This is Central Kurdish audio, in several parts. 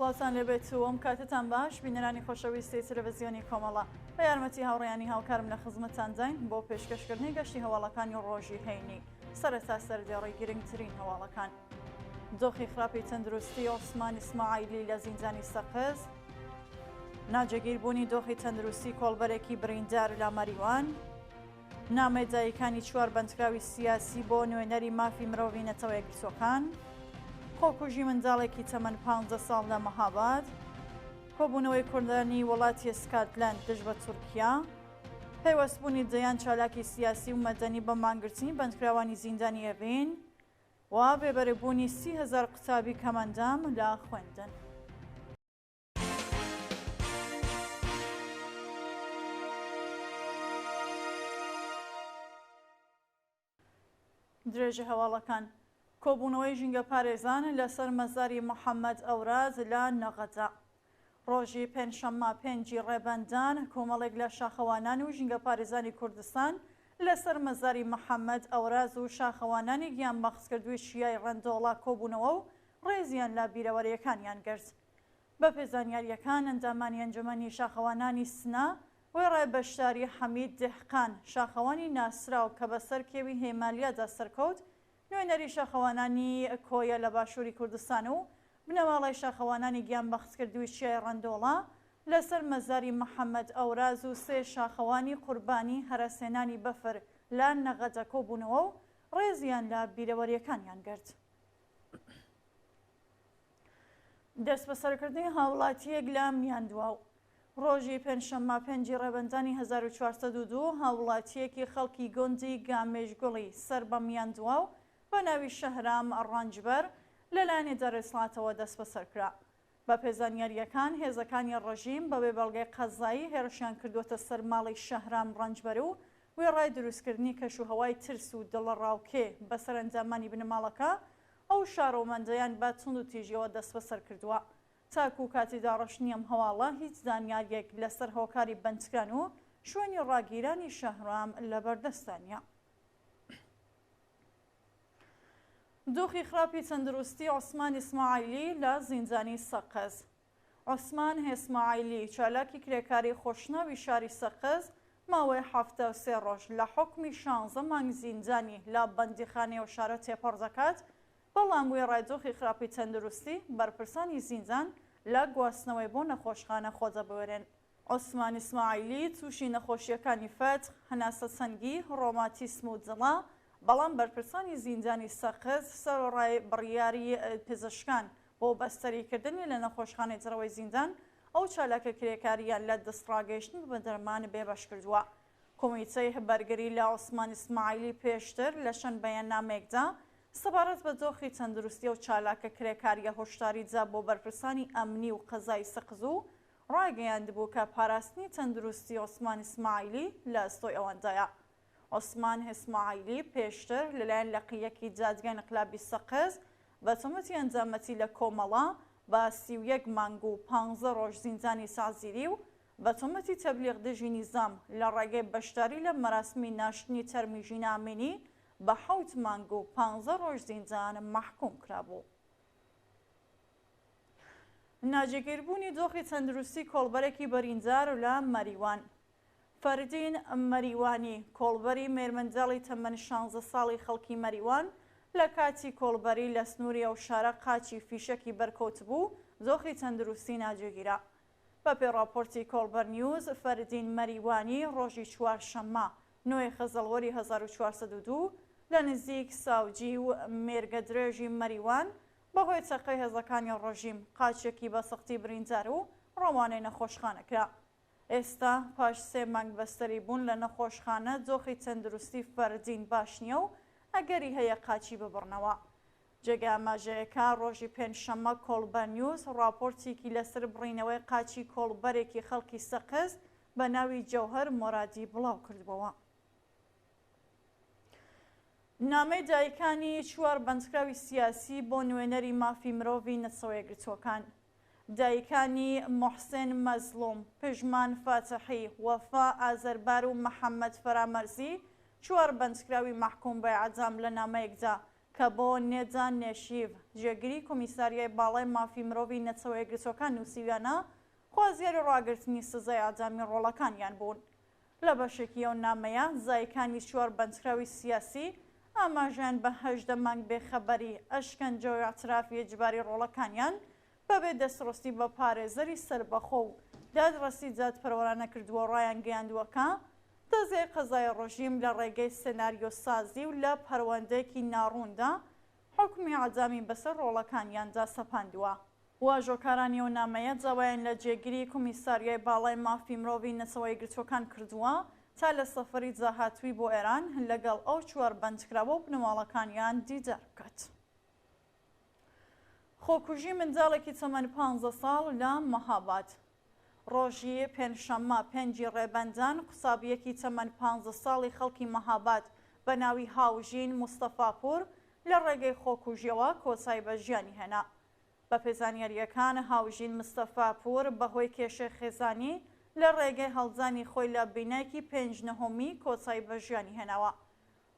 سڵاتان لەبێت و ئەم کاتتان باش بینەرانی خۆشەویستی تەلەڤیزیۆنی کۆمەڵە بە یارمەتی هاوڕێیانی هاوکارم لە خزمەتتان داین بۆ پێشکەشکردنی گەشتی هەواڵەکانی ڕۆژی هەینی سەرەتا سەردێڕی گرنگترین هەواڵەکان. دۆخی خراپی تەندروستی عوسمان ئیسماعیلی لە زیندانی سەقز، ناجێگیربوونی دۆخی تەندروستی کۆڵبەرێکی بریندار لە مەریوان، نامێدایەکانی چوار بەندکراوی سیاسی بۆ نوێنەری مافی مرۆڤی نەتەوە یەکگرتووەکان، خۆکوژی منداڵێکی تەمەن 15 ساڵ لە مەهاباد، کۆبوونەوەی کوردانی وڵاتی اسکاتلەند دژ بە تورکیا، پەیوەستبوونی دەیان چالاکی سیاسی و مەدەنی بە مانگرتنی بەندکراوانی زیندانی ئەڤین و بێبەرەبوونی 30,000 قوتابی کەمەندام لە خوێندن. درێژە هەواڵەکان. کۆبوونەوەی ژینگە پارێزان لەسەر مەزاری محەممەد ئەوراز لە نەغەدا. ڕۆژی پێنجشەممە 5 ڕێبەندان کۆمەڵێک لە شاخەوانانی و ژینگە پارێزانی کوردستان لەسەر مەزاری محەممەد ئەوراز و شاخەوانانی گیان بەخسکردووی شیای ڕەندۆڵا کۆبوونەوە و ڕێزیان لە بیرەوەریەکانیان گرت. بە پێزانیاریەکان ئەندامانی ئەنجومەنی شاخەوانانی سنا وی ڕای بەشداری حەمید دێحقان شاخەوانی ناسراو کە بەسەر کێوی هێمالیادا سەرکەوت نوێنەری شاخەوانانی کۆیە لە باشووری کوردستان و بنەماڵی شاخەوانانی گیان بەخسکردووی شیای ڕەندۆڵا لەسەر مەزاری محەممەد ئەوراز و سێ شاخەوانی قوربانی هەرەسێنانی بەفر لە نەغەدە کۆبوونەوە و ڕێزیان لە بیرەوەریەکانیان گرت. دەست بەسەرکردنی هاوڵاتیەک لە میاندواو. ڕۆژی پێنجشەممە 5 ڕێبەندانی 1402 هاوڵاتیەکی خەڵکی گۆندی گامێژگوڵی سەر بە میاندواو بە ناوی شەهرام ڕەنجبەر لەلایەن دەرێسڵاتەوە دەست بەسەرکرا. بە پێزانیاریەکان هێزەکانی ڕەژیم بەبێ بەڵگەی قەزایی هێرشیان کردوتە سەر ماڵی شەهرام ڕەنجبەر و وی ڕای دروستکردنی کەشوهەوای ترس و دڵەڕاوکێ بەسەر ئەنجامانی بنەماڵەکە ئەو شارۆمەندەیان بە تونند و تیژیەوە دەست بەسەر کردووە. تاکو و کاتی داڕشنی ئەم هەواڵە هیچ زانیاریەک لەسەر هۆکاری بەندکران و شوێنی ڕاگیرانی شەهرام لەبەردەستانیە. دۆخی خراپی تەندروستی عوسمان ئیسماعیلی لە زیندانی سەقز. عوسمان ئیسماعیلی چالاکی کرێکاری خۆشناوی شاری سەقز ماوەی 73 ڕۆژ لە حکمی 16 مانگ زیندانی لە بەندیخانەی و شارە تێپەڕ دەکات، بەڵام وی ڕای دۆخی خراپی تەندروستی بەرپرسانی زیندان لە گواستنەوەی بۆ نەخۆشخانە خۆدەبوێرن. عوسمان ئیسماعیلی تووشی نەخۆشیەکانی فەتق، هەناسە سەنگی، ڕۆماتیسم و دڵە، بەڵام بەرپرسانی زیندانی سەقز سەرڕای بڕیاری پزیشکان بۆ بەستەریکردنی لە نەخۆشخانەی جڕەوەی زیندان ئەو چالاکە کرێکاریان لە دەستڕاگەیشتن بە دەرمان بێبەش کردووە. کۆمیتەی هەبەرگەری لە عوسمان ئیسماعیلی پێشتر لە شەنبە بەیاننامەیەکدا سەبارەت بە دۆخی تەندروستی و چالاکە کرێکاریە هۆشداری جا بۆ بەرپرسانی ئەمنی و قەزای سەقز و ڕاگەیاندبوو کە پاراستنی تەندروستی عوسمان ئیسماعیلی لە ئەستۆی ئەوەندەیە. عوسمان ئیسماعیلی پێشتر لەلایەن لەقیەکی دادگای ئینقلابی سەقز بە تۆمەتی ئەنجامەتی لە کۆمەڵە بە 31 مانگ و 15 ڕۆژ زیندانی سازیری و بە تۆمەتی تەبلیغ دژی نیزام لە ڕێگەی بەشداری لە مەراسمی ناشتنی تەرمی ژینە ئامینی بە 7 مانگ و 15 ڕۆژ زیندان مەحکوم کرابوو. ناجێگیربوونی دۆخی تەندروستی کۆڵبەرێکی بەریندار لە مەریوان. فەردین مەریوانی کۆڵبەری مێرمەنداڵی تەمەن 16 ساڵی خەڵکی مەریوان لە کاتی کۆڵبەری لە سنووری ئەو شارە قاچی فیشەکی بەرکەوت بوو دۆخی تەندروستی ناجێگیرا. بە پێی راپۆرتی کۆڵبەر نیوز فەردین مەریوانی ڕۆژی چوارشەممە 9 خەزەڵوەری 1402 لە نزیک ساوجی و مێرگە درێژی مەریوان بەهۆی چەقەی هێزەکانی ڕۆژیم قاچێکی بە سەختی بریندار و ڕۆوانەی نەخۆشخانەکرا. ئێستا پاش 3 مانگ بەستەری بوون لە نەخۆشخانە دۆخی تەندروستی فەردین باش نییە و ئەگەری هەیە قاچی ببڕنەوە. جێگە ئاماژەیەکە ڕۆژی پێنجشەممە کۆڵبەر نیوز راپۆرتێکی لەسەر بڕینەوەی قاچی کۆڵبەرێکی خەڵکی سەقز بە ناوی جەوهەر مۆرادی بڵاو کردبەوە. نامەی دایکانی چوار بەندکراوی سیاسی بۆ نوێنەری مافی مرۆڤی نەتەوە یەکگرتووەکان. دایکانی محسن مەزلوم، پژمان فاتحی، وەفا ئازەربار و محەممەد فەرامەرزی چوار بەندکراوی مەحکوم بە ئەعدام لە نامەیەکدا کە بۆ نێجان نێشیڤ جێگیری کۆمیساریای باڵای مافی مرۆڤی نەچەوە یەکگرتووەکان نووسیویانە خوازیاری ڕاگررتنی سزای ئاجامی ڕۆڵەکانیان بوون. لە بەشێکی ئەو نامەیە زایکانی 4 بەندکراوی سیاسی ئاماژیان بە 18 مانگ بێخەبەری ئەشکەنجە و ئاعترافی ئەجباری ڕۆڵەکانیان بەبێ دەستڕستی بە پارێزەری سەربەخۆ و دادڕەستی جادپەروەرانە کردووە ڕایان گەیاندووەکە دەزای قەزای ڕۆژیم لە ڕێگەی سێناریۆسازی و لە پەروەندەیەکی ناڕووندا حکمی ئاجامی بەسەر ڕۆڵەکانیاندا سەپاندووە. واژۆکارانی ئەو نامەیە جاوایان لە جێگیری کۆمیساریای باڵای مافی مرۆڤی نەچەوە یەکگرتووەکان کردووە تا لە سەفەری جاهاتووی بۆ ئێران لەگەڵ ئەو 4 بەندکراوە و بنەماڵەکانیان دیدار بکات. خۆکوژی منداڵێکی تەمەن 15 ساڵ لە مەهاباد. ڕۆژی پێنجشەممە 5 ڕێبەندان قوسابیەکی تەمەن 15 ساڵی خەڵکی مەهاباد بە ناوی هاوژین مستەفاپور لە ڕێگەی خۆکوژیەوە کۆچای بە ژیانی هێنا. بە پێزانیاریەکان هاوژین مستەفاپور بەهۆی کێشەی خێزانی لە ڕێگەی هەڵدانی خۆی لە بینایکی 5 کۆچای بە ژیانی هێناوە.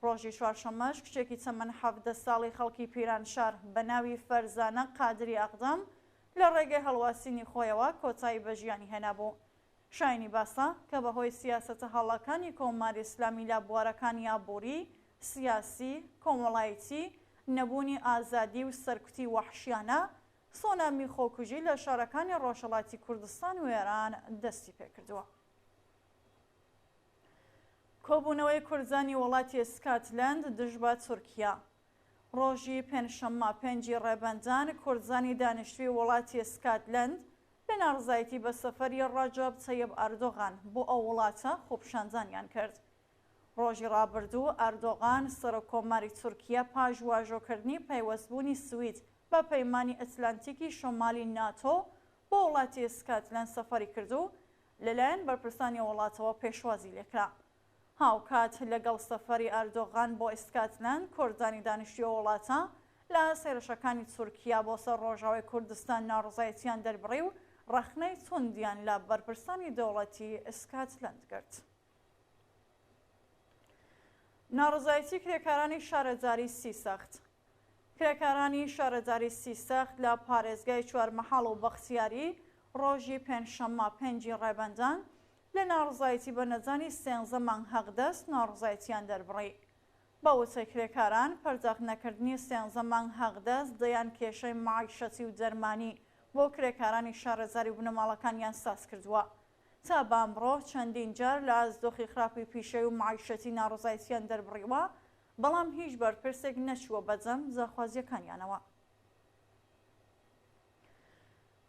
ڕۆژی چوارشەممەش کچێکی تەمەن 17 ساڵی خەڵکی پیرانشار بە ناوی فەرزانە قادری ئەقدەم لە ڕێگەی هەڵواسینی خۆیەوە کۆچایی بە ژیانی هێنابوو. شایانی باسە کە بەهۆی سیاسەتە هەڵەکانی کۆماری ئیسلامی لە بوارەکانی ئابووری، سیاسی، کۆمەڵایەتی، نەبوونی ئازادی و سەرکوتی وەحشیانە سۆنامی خۆکوژی لە شارەکانی ڕۆژهەڵاتی کوردستان و ئێران دەستی پێکردووە. کۆبوونەوەی کورزانی وڵاتی سکاتلەند دژبە تورکیا. ڕۆژی پێنجشەممە 5 ڕێبەندان کورزانی دانیشتووی وڵاتی سکاتلەند لە ناڕزایەتی بە سەفەری ڕەجەب تەیب ئەردۆغان بۆ ئەو وڵاتە خۆپیشاندانیان کرد. ڕۆژی ڕابردوو ئەردۆغان سەرۆکۆماری تورکیا پاش واژۆکردنی پەیوەستبوونی سوید بە پەیمانی ئەتلانتیکی شۆمالی ناتۆ بۆ وڵاتی سکاتلەند سەفەری کردو لەلایەن بەرپرسانی وڵاتەوە پێشوازی لێکرا. هاوکات لەگەڵ سەفەری ئەردۆغان بۆ ئیسکاتلەند کۆردانی دانیشتووی وڵاتە لە سێرشەکانی تورکیا بۆ سەر ڕۆژاوای کوردستان ناڕزایەتیان دەربڕی و ڕەخنەی توندیان لە بەرپرسانی دەوڵەتی ئیسکاتلەند کرد. ناڕزایەتی کرێکارانی شارەزاری سیسەخت. کرێکارانی شارەزاری سیسەخت لە پارێزگای چوارمەحاڵ و بەختیاری ڕۆژی پێنجشەممە 5 ڕێبەندان لە ناڕزایەتی بە نەزانی 13 مانگ هەقدەست ناڕزایەتیان دەربڕی. بە وتەی کرێکاران پەرداخ نەکردنی 13 مانگ هەقدەست دەیان کێشەی معیشەتی و دەرمانی بۆ کرێکارانی شارەزاری و بنەماڵەکانیان ساز کردووە. تا بامڕۆ چەندین جار لە ئازدۆخی خراپی پیشەی و معیشەتی ناڕزایەتیان دەربڕیوە بەڵام هیچ بەرپرسێک نەچووە بەجەم جاخوازیەکانیانەوە.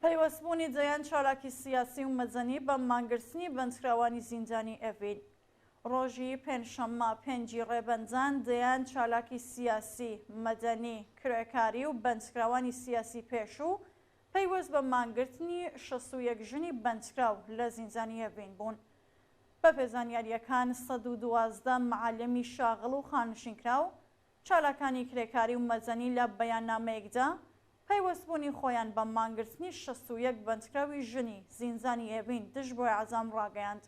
پەیوەستبوونی دەیان چالاکی سیاسی و مەدەنی بە مانگرتنی بەندکراوانی زیندانی ئەڤین. ڕۆژی پێنجشەممە 5 ڕێبەندان دەیان چالاکی سیاسی، مەدەنی، کرێکاری و بەندکراوانی سیاسی پێشوو پەیوەست بە مانگرتنی 61 ژنی بەندکراو لە زیندانی ئەڤین بوون. بە پێزانیاریەکان 112 معالەمی شاغڵ و خانشینکراو چالاکانی کرێکاری و مەدەنی لە بەیاننامەیەکدا پەیوەستبوونی خۆیان بە مانگرتنی 61 بەندکراوی ژنی زیندانی ئەڤین دژ بۆ عەزام ڕاگەیاند.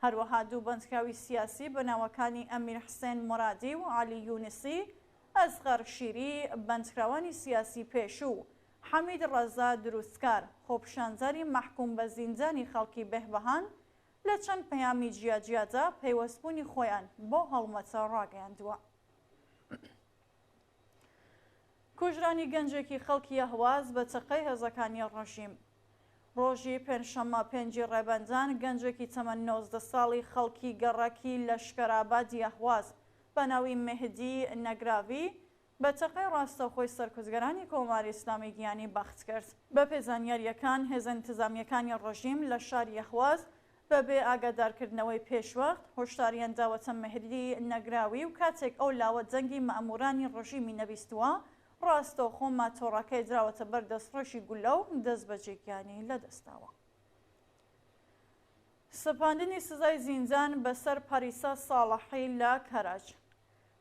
هەروەها 2 بەندکراوی سیاسی بە ناوەکانی ئەمیر حسێن مورادی و عەلی یونسی، ئەزغەر شیری بەندکراوانی سیاسی پێشوو، حەمید ڕەزا دروستکار خۆپیشانداری مەحکوم بە زیندانی خەڵکی بێهبەهان لە چەند پەیامی جیاجیادا پەیوەستبوونی خۆیان بۆ هەڵمەتە ڕاگەیاندووە. کوژرانی گەنجێکی خەڵکی ئەهواز بە چەقەی هێزەکانی ڕەژیم. ڕۆژی پێنجشەممە 5 ڕێبەندان گەنجێکی تەمەن 19 ساڵی خەڵکی گەڕەکی لەشکەرابادی ئەهواز بە ناوی مهدی نەگراوی بە چەقەی ڕاستەوخۆی سەرکوزگەرانی کۆماری ئیسلامی گیانی بەخت کرد. بە پێزانیاریەکان هێزە انتزامیەکانی ڕۆژیم لە شاری ئەهواز بەبێ ئاگادارکردنەوەی پێشوەخت هۆشداریان داوەتە مهدی نەگراوی و کاتێک ئەو لاوە جەنگی مەئەمورانی ڕۆژیمی نەبیستووە ڕاستەوخۆ ماتۆڕەکەی دراوەتە بەر دەستڕۆژی گولە و دەست بەجێگیانی لەدەستاوە. سەپاندنی سزای زیندان بەسەر پەریسا ساڵحی لە کەرەج.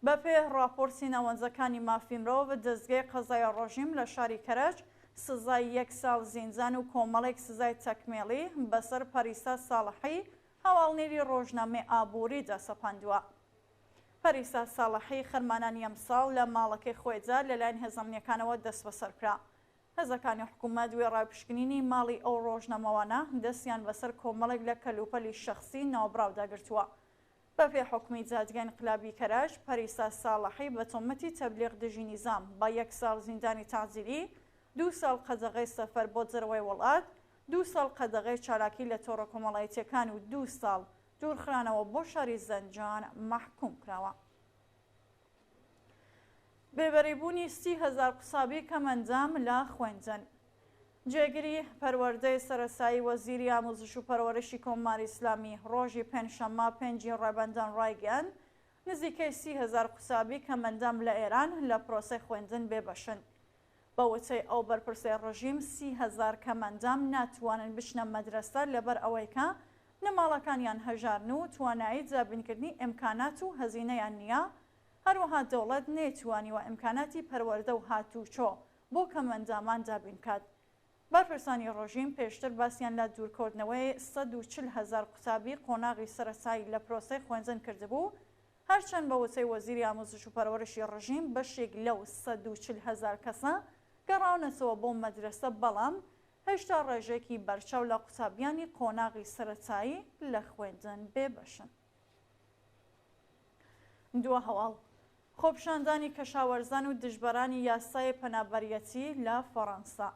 بەپێ راپۆرتی ناوەندەکانی مافی مرۆڤ دەستگای قەزای ڕۆژیم لە شاری کەرەج سزای 1 ساڵ زیندان و کۆمەڵێک سزای تەکمێڵی بەسەر پەریسا ساڵحی هەواڵنێری ڕۆژنامەی ئابووریدا سەپاندووە. پەریسا ساڵحی خەرمانانی ئەم ساڵ لە ماڵەکەی خۆیجار لەلایەن هێزەمنیەکانەوە دەست بەسەر کرا. هێزەکانی حکوومەت دوێ ڕایپشکنینی ماڵی ئەو ڕۆژنامەوانە دەستیان بەسەر کۆمەڵێک لە کەلوپەلی شەخسی ناوبراوداگرتووە. بە پێ حکمی جادگای انقلابی کەراش، پەریسا ساڵحی بە تۆمەتی تەبلیغ دژی نیزام بە 1 ساڵ زیندانی تاعزیری، 2 ساڵ قەدەغەی سەفەر بۆ جەرەوەی وڵات، 2 ساڵ قەدەغەی چالاکی لە تۆڕە کۆمەڵایەتیەکان و 2 ساڵ دوورخرانەوە بۆ شاری زەنجان مەحکوم کراوە. بێبەرەیبوونی 30,000 قوسابی کەمەندام لە خوێندن. جێگیری پەروەردەی سەرەسایی وەزیری ئامۆزش و پەروەرشی کۆماری ئیسلامی ڕۆژی پێنجشەممە 5 ڕێبەندان ڕایگەیاند نزیکەی 30,000 قوسابی کەمەندام لە ئێران لە پرۆسەی خوێندن بێبەشن. بە وتەی ئەو بەرپرسەی ڕژیم 30,000 کەمەندام ناتوانن بچنە مەدرسە لەبەر ئەوەی کە نەماڵەکانیان هەژارن و توانایی جابینکردنی ئیمکانات و هەزینەیان نییە، هەروەها دەوڵەت نێتوانیوە ئیمکاناتی پەروەردە و هاتوچۆ بۆ کەمەندامان دابینکات. بەرپرسانی ڕۆژیم پێشتر باسییان لە دوورکردنەوەی 140,000 قوتابی قۆناغی سەرەسایی لە پرۆسەی خوێندن کردبوو، هەرچەند بە وتەی وەزیری ئامۆزش و پەروەرشی ڕژیم بەشێک لەو 140,000 کەسە گەڕاونەتەوە بۆ مەدرسە، بەڵام هێشتا ڕێژێکی بەرچاو لە قوتابیانی قۆناغی سەرەتایی لە خوێندن بێبەشن. دووە هەواڵ خۆپشاندانی کەشاوەرزان و دژبەرانی یاسای پەنابەریەتی لە فەڕەنسا.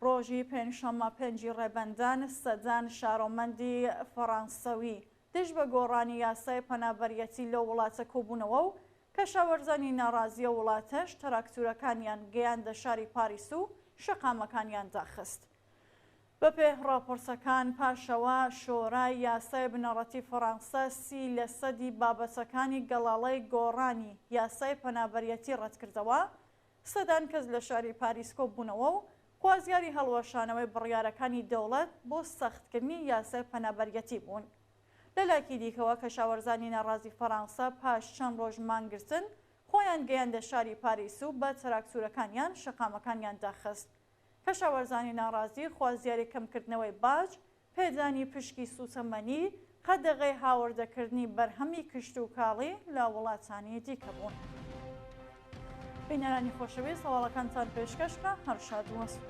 ڕۆژی پێنجشەممە 5 ڕێبەندان سەدان شارۆمەندی فەڕەنسەوی دژ بە گۆڕانی یاسای پەنابەریەتی لە وڵاتە کۆبوونەوە و کەشاوەرزانی ناڕازیە وڵاتەش تەراکتورەکانیان گەیاندە شاری پاریس و شەقامەکانیان داخست. بەپێ راپۆرتەکان پاشەوە شۆرای یاسای بنەڕەتی فەڕەنسا 30% بابەتەکانی گەڵاڵەی گۆڕانی یاسای پەنابەریەتی ڕەتکردەوە. سەدان کەس لە شاری پاریس کۆبوونەوە و خوازیاری هەڵوەشانەوەی بڕیارەکانی دەوڵەت بۆ سەختکردنی یاسای پەنابەریەتی بوون. لە لایەکی دیکەوە کەشاوەرزانی ناڕازی فەڕەنسا پاش چەند ڕۆژ مانگرتن خۆیان گەیاندە شاری پاریس و بە تراکتورەکانیان شەقامەکانیان داخست. کەشاوەرزانی ناڕازی خوازیاری کەمکردنەوەی باج، پێدانی پشکی سوتەمەنی، قەدەغەی هاوردەکردنی بەرهەمی کشت و کاڵی لە وڵاتانی دیکە بوون. بینەرانی خۆشەویست، هەواڵەکانتان پێشکەشکە هەر شاد و وەسپ.